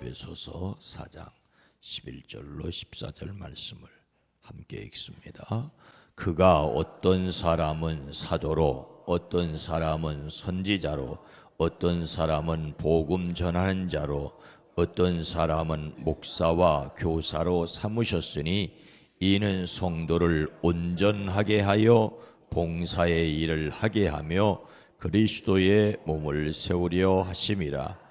에베소서 4장 11절로 14절 말씀을 함께 읽습니다. 그가 어떤 사람은 사도로, 어떤 사람은 선지자로, 어떤 사람은 복음 전하는 자로, 어떤 사람은 목사와 교사로 삼으셨으니 이는 성도를 온전하게 하여 봉사의 일을 하게 하며 그리스도의 몸을 세우려 하심이라.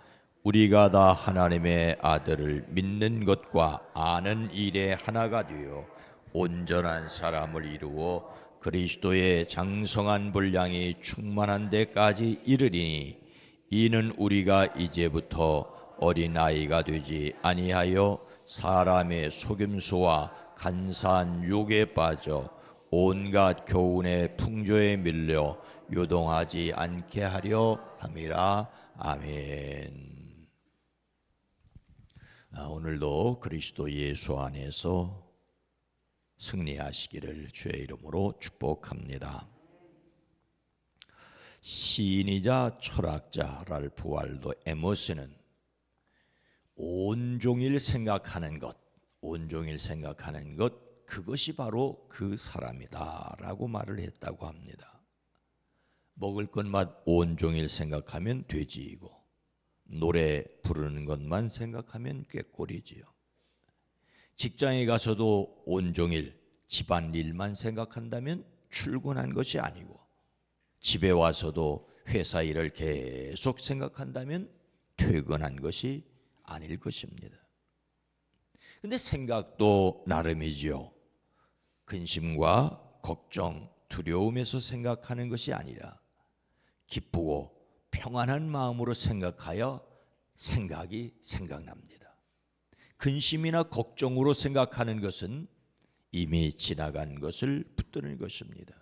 우리가 다 하나님의 아들을 믿는 것과 아는 일에 하나가 되어 온전한 사람을 이루어 그리스도의 장성한 분량이 충만한 데까지 이르리니 이는 우리가 이제부터 어린아이가 되지 아니하여 사람의 속임수와 간사한 유혹에 빠져 온갖 교훈의 풍조에 밀려 요동하지 않게 하려 함이라. 아멘. 오늘도 그리스도 예수 안에서 승리하시기를 주의 이름으로 축복합니다. 시인이자 철학자 랄프 waldo 에머슨은 온종일 생각하는 것, 그것이 바로 그 사람이다 라고 말을 했다고 합니다. 먹을 것만 온종일 생각하면 돼지이고 노래 부르는 것만 생각하면 꾀꼬리지요. 직장에 가서도 온종일 집안일만 생각한다면 출근한 것이 아니고 집에 와서도 회사 일을 계속 생각한다면 퇴근한 것이 아닐 것입니다. 근데 생각도 나름이지요. 근심과 걱정, 두려움에서 생각하는 것이 아니라 기쁘고 평안한 마음으로 생각하여 생각이 생각납니다. 근심이나 걱정으로 생각하는 것은 이미 지나간 것을 붙드는 것입니다.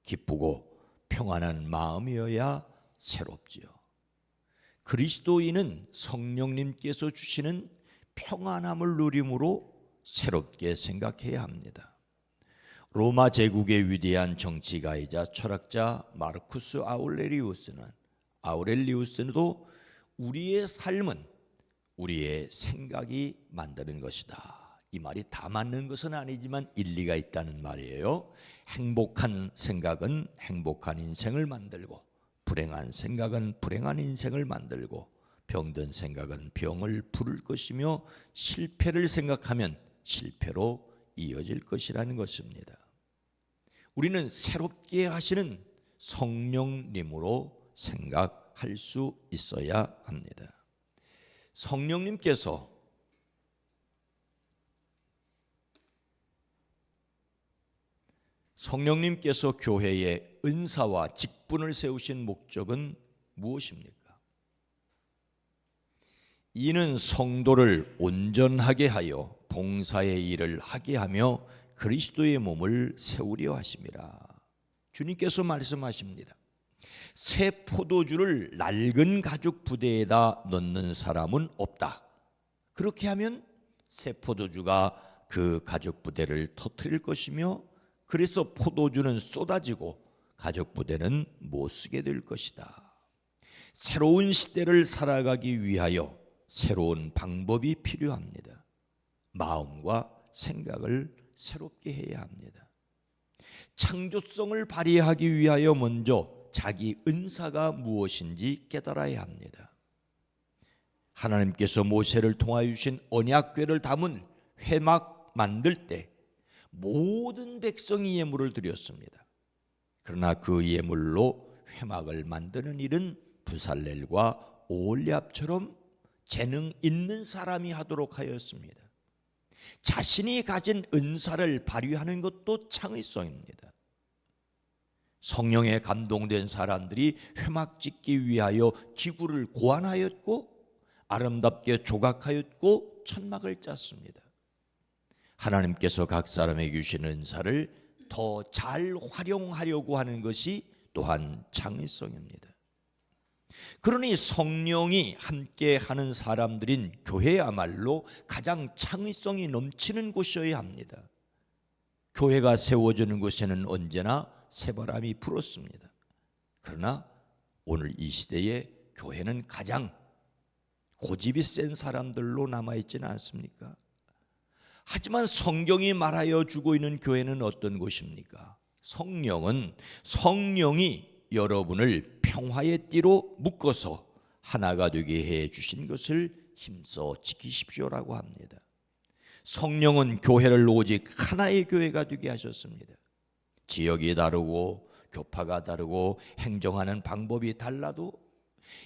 기쁘고 평안한 마음이어야 새롭지요. 그리스도인은 성령님께서 주시는 평안함을 누림으로 새롭게 생각해야 합니다. 로마 제국의 위대한 정치가이자 철학자 마르쿠스 아우렐리우스도 우리의 삶은 우리의 생각이 만드는 것이다. 이 말이 다 맞는 것은 아니지만 일리가 있다는 말이에요. 행복한 생각은 행복한 인생을 만들고 불행한 생각은 불행한 인생을 만들고 병든 생각은 병을 부를 것이며 실패를 생각하면 실패로 이어질 것이라는 것입니다. 우리는 새롭게 하시는 성령님으로 생각할 수 있어야 합니다. 성령님께서 교회에 은사와 직분을 세우신 목적은 무엇입니까? 이는 성도를 온전하게 하여 봉사의 일을 하게 하며 그리스도의 몸을 세우려 하심이라. 주님께서 말씀하십니다. 새 포도주를 낡은 가죽 부대에다 넣는 사람은 없다. 그렇게 하면 새 포도주가 그 가죽 부대를 터뜨릴 것이며 그래서 포도주는 쏟아지고 가죽 부대는 못 쓰게 될 것이다. 새로운 시대를 살아가기 위하여 새로운 방법이 필요합니다. 마음과 생각을 새롭게 해야 합니다. 창조성을 발휘하기 위하여 먼저 자기 은사가 무엇인지 깨달아야 합니다. 하나님께서 모세를 통하여 주신 언약궤를 담은 회막 만들 때 모든 백성이 예물을 드렸습니다. 그러나 그 예물로 회막을 만드는 일은 부살렐과 오홀리압처럼 재능 있는 사람이 하도록 하였습니다. 자신이 가진 은사를 발휘하는 것도 창의성입니다. 성령에 감동된 사람들이 회막 짓기 위하여 기구를 고안하였고 아름답게 조각하였고 천막을 짰습니다. 하나님께서 각 사람에게 주신 은사를 더 잘 활용하려고 하는 것이 또한 창의성입니다. 그러니 성령이 함께하는 사람들인 교회야말로 가장 창의성이 넘치는 곳이어야 합니다. 교회가 세워지는 곳에는 언제나 새바람이 불었습니다. 그러나 오늘 이 시대에 교회는 가장 고집이 센 사람들로 남아있지는 않습니까? 하지만 성경이 말하여 주고 있는 교회는 어떤 곳입니까? 성령이 여러분을 평화의 띠로 묶어서 하나가 되게 해 주신 것을 힘써 지키십시오라고 합니다. 성령은 교회를 오직 하나의 교회가 되게 하셨습니다. 지역이 다르고 교파가 다르고 행정하는 방법이 달라도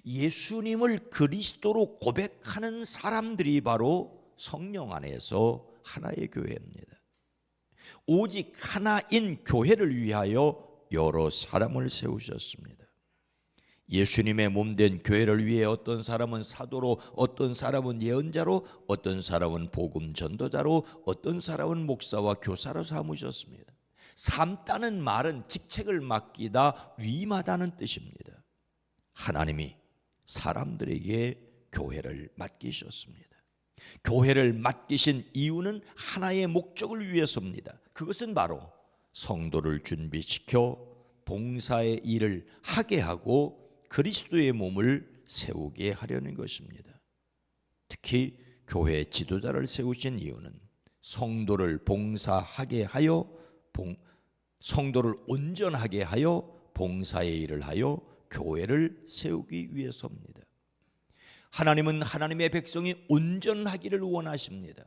예수님을 그리스도로 고백하는 사람들이 바로 성령 안에서 하나의 교회입니다. 오직 하나인 교회를 위하여 여러 사람을 세우셨습니다. 예수님의 몸된 교회를 위해 어떤 사람은 사도로, 어떤 사람은 예언자로, 어떤 사람은 복음 전도자로, 어떤 사람은 목사와 교사로 삼으셨습니다. 삼다는 말은 직책을 맡기다, 위임하다는 뜻입니다. 하나님이 사람들에게 교회를 맡기셨습니다. 교회를 맡기신 이유는 하나의 목적을 위해서입니다. 그것은 바로 성도를 준비시켜 봉사의 일을 하게 하고 그리스도의 몸을 세우게 하려는 것입니다. 특히 교회 지도자를 세우신 이유는 성도를 봉사하게 하여 성도를 온전하게 하여 봉사의 일을 하여 교회를 세우기 위해서입니다. 하나님은 하나님의 백성이 온전하기를 원하십니다.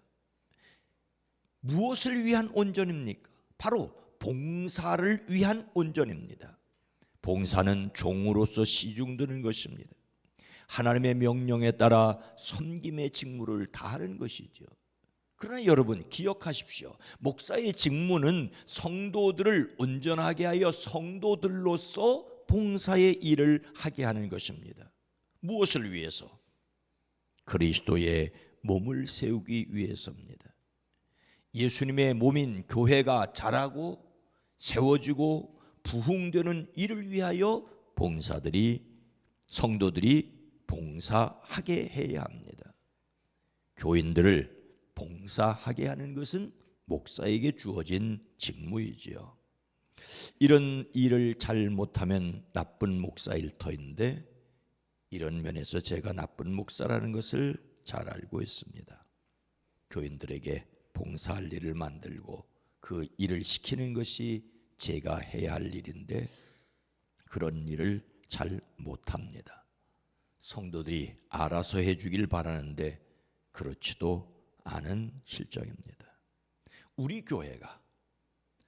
무엇을 위한 온전입니까? 바로 봉사를 위한 온전입니다. 봉사는 종으로서 시중드는 것입니다. 하나님의 명령에 따라 섬김의 직무를 다하는 것이죠. 그러나 여러분 기억하십시오. 목사의 직무는 성도들을 온전하게 하여 성도들로서 봉사의 일을 하게 하는 것입니다. 무엇을 위해서? 그리스도의 몸을 세우기 위해서입니다. 예수님의 몸인 교회가 자라고 세워지고 부흥되는 일을 위하여 성도들이 봉사하게 해야 합니다. 교인들을 봉사하게 하는 것은 목사에게 주어진 직무이지요. 이런 일을 잘 못하면 나쁜 목사일 터인데 이런 면에서 제가 나쁜 목사라는 것을 잘 알고 있습니다. 교인들에게 봉사할 일을 만들고 그 일을 시키는 것이 제가 해야 할 일인데 그런 일을 잘 못합니다. 성도들이 알아서 해주길 바라는데 그렇지도 않은 실정입니다. 우리 교회가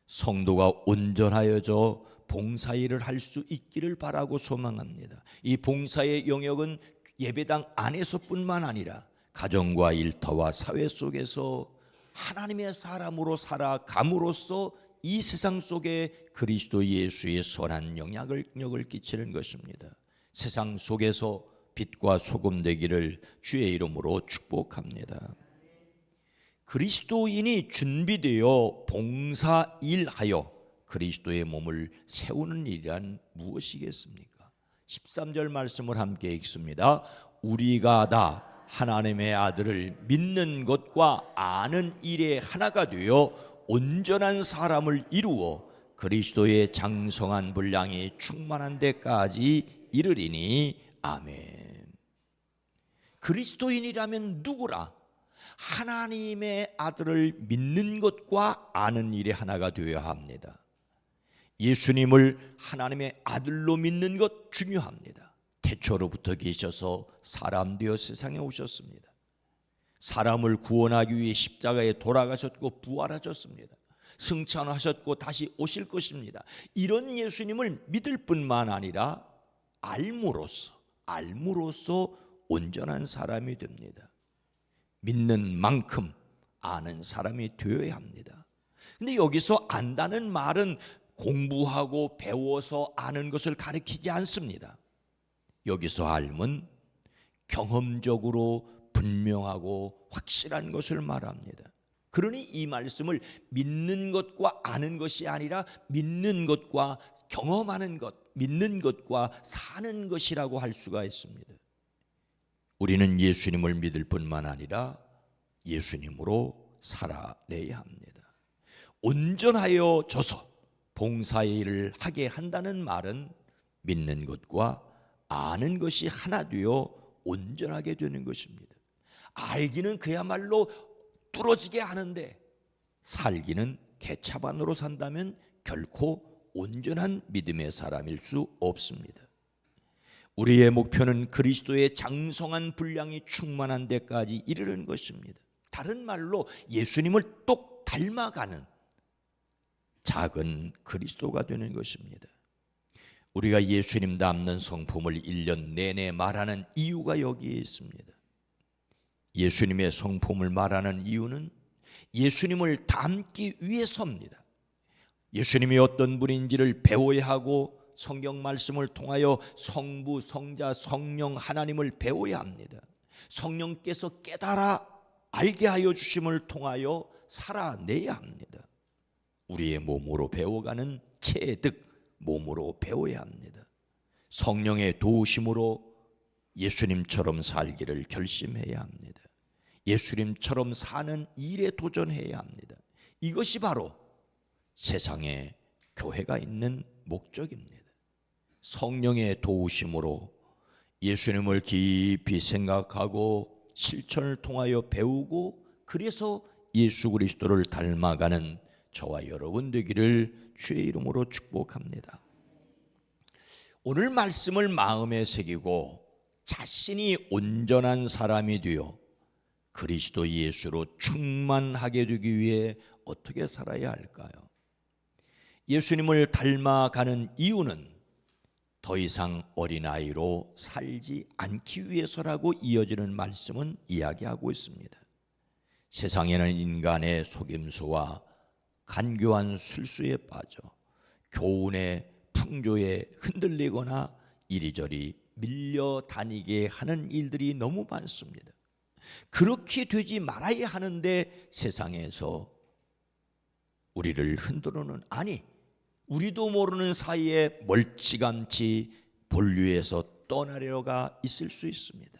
성도가 온전하여져 봉사일을 할 수 있기를 바라고 소망합니다. 이 봉사의 영역은 예배당 안에서뿐만 아니라 가정과 일터와 사회 속에서 하나님의 사람으로 살아감으로써 이 세상 속에 그리스도 예수의 선한 영향력을 끼치는 것입니다. 세상 속에서 빛과 소금 되기를 주의 이름으로 축복합니다. 그리스도인이 준비되어 봉사일하여 그리스도의 몸을 세우는 일이란 무엇이겠습니까? 13절 말씀을 함께 읽습니다. 우리가 다 하나님의 아들을 믿는 것과 아는 일에 하나가 되어 온전한 사람을 이루어 그리스도의 장성한 분량이 충만한 데까지 이르리니 아멘. 그리스도인이라면 누구라? 하나님의 아들을 믿는 것과 아는 일에 하나가 되어야 합니다. 예수님을 하나님의 아들로 믿는 것 중요합니다. 태초로부터 계셔서 사람 되어 세상에 오셨습니다. 사람을 구원하기 위해 십자가에 돌아가셨고 부활하셨습니다. 승천하셨고 다시 오실 것입니다. 이런 예수님을 믿을 뿐만 아니라 알므로써 온전한 사람이 됩니다. 믿는 만큼 아는 사람이 되어야 합니다. 근데 여기서 안다는 말은 공부하고 배워서 아는 것을 가리키지 않습니다. 여기서 알면 경험적으로 분명하고 확실한 것을 말합니다. 그러니 이 말씀을 믿는 것과 아는 것이 아니라 믿는 것과 경험하는 것, 믿는 것과 사는 것이라고 할 수가 있습니다. 우리는 예수님을 믿을 뿐만 아니라 예수님으로 살아내야 합니다. 온전하여져서 봉사의 일을 하게 한다는 말은 믿는 것과 아는 것이 하나 되어 온전하게 되는 것입니다. 알기는 그야말로 뚫어지게 하는데 살기는 개차반으로 산다면 결코 온전한 믿음의 사람일 수 없습니다. 우리의 목표는 그리스도의 장성한 분량이 충만한 데까지 이르는 것입니다. 다른 말로 예수님을 똑 닮아가는 작은 그리스도가 되는 것입니다. 우리가 예수님 닮는 성품을 1년 내내 말하는 이유가 여기에 있습니다. 예수님의 성품을 말하는 이유는 예수님을 닮기 위해서입니다. 예수님이 어떤 분인지를 배워야 하고 성경 말씀을 통하여 성부, 성자, 성령 하나님을 배워야 합니다. 성령께서 깨달아 알게 하여 주심을 통하여 살아내야 합니다. 우리의 몸으로 배워가는 체득, 몸으로 배워야 합니다. 성령의 도우심으로 예수님처럼 살기를 결심해야 합니다. 예수님처럼 사는 일에 도전해야 합니다. 이것이 바로 세상에 교회가 있는 목적입니다. 성령의 도우심으로 예수님을 깊이 생각하고 실천을 통하여 배우고 그래서 예수 그리스도를 닮아가는 저와 여러분 되기를 주의 이름으로 축복합니다. 오늘 말씀을 마음에 새기고 자신이 온전한 사람이 되어 그리스도 예수로 충만하게 되기 위해 어떻게 살아야 할까요? 예수님을 닮아가는 이유는 더 이상 어린아이로 살지 않기 위해서라고 이어지는 말씀은 이야기하고 있습니다. 세상에는 인간의 속임수와 간교한 술수에 빠져 교훈의 풍조에 흔들리거나 이리저리 밀려다니게 하는 일들이 너무 많습니다. 그렇게 되지 말아야 하는데 세상에서 우리를 흔들어는 우리도 모르는 사이에 멀찌감치 본류에서 떠나려가 있을 수 있습니다.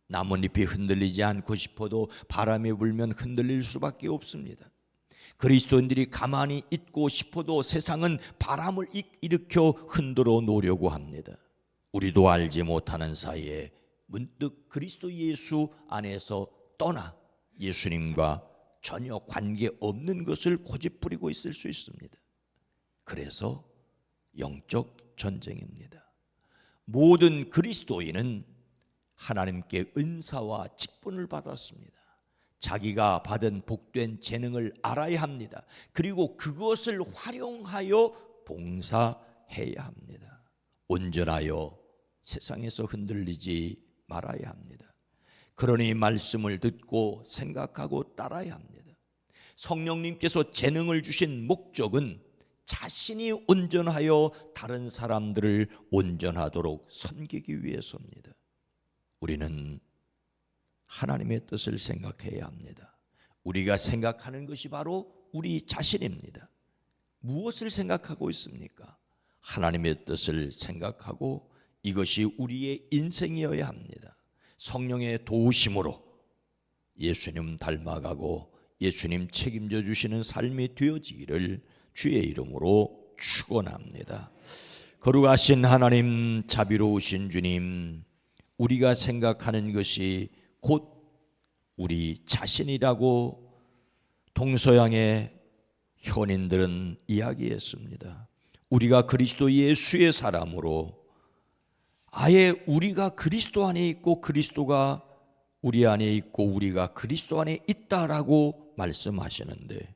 나뭇잎이 흔들리지 않고 싶어도 바람이 불면 흔들릴 수밖에 없습니다. 그리스도인들이 가만히 있고 싶어도 세상은 바람을 일으켜 흔들어 놓으려고 합니다. 우리도 알지 못하는 사이에 문득 그리스도 예수 안에서 떠나 예수님과 전혀 관계없는 것을 고집부리고 있을 수 있습니다. 그래서 영적 전쟁입니다. 모든 그리스도인은 하나님께 은사와 직분을 받았습니다. 자기가 받은 복된 재능을 알아야 합니다. 그리고 그것을 활용하여 봉사해야 합니다. 온전하여 세상에서 흔들리지 말아야 합니다. 그러니 말씀을 듣고 생각하고 따라야 합니다. 성령님께서 재능을 주신 목적은 자신이 온전하여 다른 사람들을 온전하도록 섬기기 위해서입니다. 우리는 하나님의 뜻을 생각해야 합니다. 우리가 생각하는 것이 바로 우리 자신입니다. 무엇을 생각하고 있습니까? 하나님의 뜻을 생각하고 이것이 우리의 인생이어야 합니다. 성령의 도우심으로 예수님 닮아가고 예수님 책임져 주시는 삶이 되어지기를 주의 이름으로 축원합니다. 거룩하신 하나님, 자비로우신 주님, 우리가 생각하는 것이 곧 우리 자신이라고 동서양의 현인들은 이야기했습니다. 우리가 그리스도 예수의 사람으로 아예 우리가 그리스도 안에 있고 그리스도가 우리 안에 있고 우리가 그리스도 안에 있다라고 말씀하시는데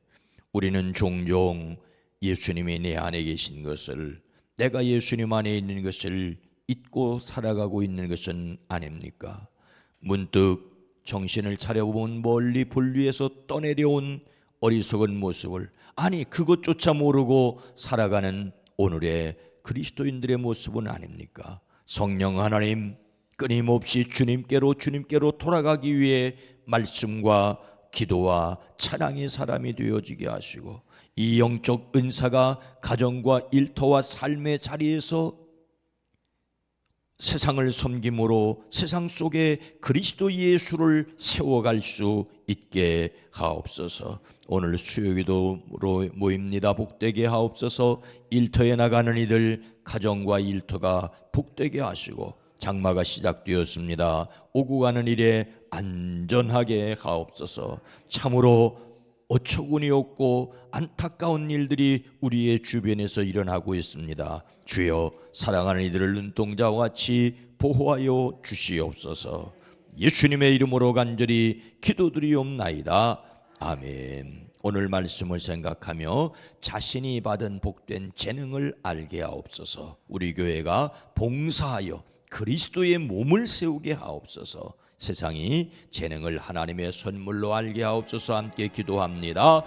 우리는 종종 예수님이 내 안에 계신 것을, 내가 예수님 안에 있는 것을 잊고 살아가고 있는 것은 아닙니까? 문득 정신을 차려보면 멀리 본류에서 떠내려온 어리석은 모습을, 그것조차 모르고 살아가는 오늘의 그리스도인들의 모습은 아닙니까? 성령 하나님, 끊임없이 주님께로 돌아가기 위해 말씀과 기도와 찬양의 사람이 되어지게 하시고 이 영적 은사가 가정과 일터와 삶의 자리에서 세상을 섬김으로 세상 속에 그리스도 예수를 세워갈 수 있게 하옵소서. 오늘 수요기도로 모입니다. 복되게 하옵소서. 일터에 나가는 이들 가정과 일터가 복되게 하시고 장마가 시작되었습니다. 오고 가는 일에 안전하게 하옵소서. 참으로 어처구니 없고 안타까운 일들이 우리의 주변에서 일어나고 있습니다. 주여, 사랑하는 이들을 눈동자와 같이 보호하여 주시옵소서. 예수님의 이름으로 간절히 기도드리옵나이다. 아멘. 오늘 말씀을 생각하며 자신이 받은 복된 재능을 알게 하옵소서. 우리 교회가 봉사하여 그리스도의 몸을 세우게 하옵소서. 세상이 재능을 하나님의 선물로 알게 하옵소서. 함께 기도합니다.